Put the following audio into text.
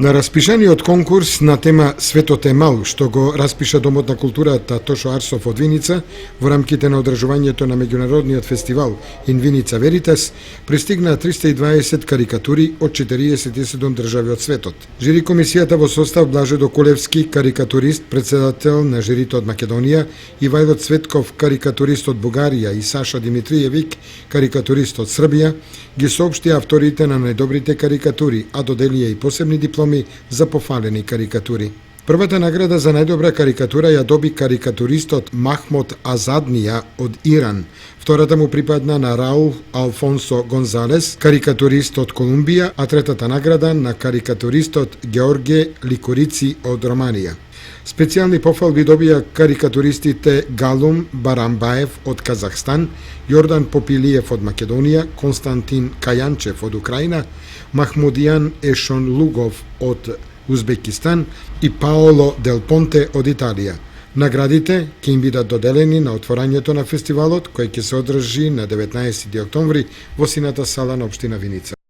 На распишаниот конкурс на тема Светот е мал, што го распиша Домот на културата Тошо Арсов од Виница во рамките на одржувањето на меѓународниот фестивал In Vinica Veritas, пристигнаа 320 карикатури од 47 држави од светот. Жири комисијата во состав Блаже Доколевски, карикатурист, председател на жирито од Македонија, Ивајло Цветков, карикатурист од Бугарија и Саша Димитриевик, карикатурист од Србија, ги соопштија авторите на најдобрите карикатури, а доделија и посебни дипломи за пофалени карикатури. Првата награда за најдобра карикатура ја доби карикатуристот Махмод Азаднија од Иран. Втората му припадна на Раул Алфонсо Гонзалес, карикатурист од Колумбија, а третата награда на карикатуристот Георге Ликорици од Романија. Специјални пофалби добија карикатуристите Галум Барамбаев од Казахстан, Јордан Попилиев од Македонија, Константин Кајанчев од Украина, Махмудијан Ешонлугов од Узбекистан и Паоло Дел Понте од Италија. Наградите ќе им бидат доделени на отворањето на фестивалот, кој ќе се одржи на 19 октомври во Сината сала на општина Виница.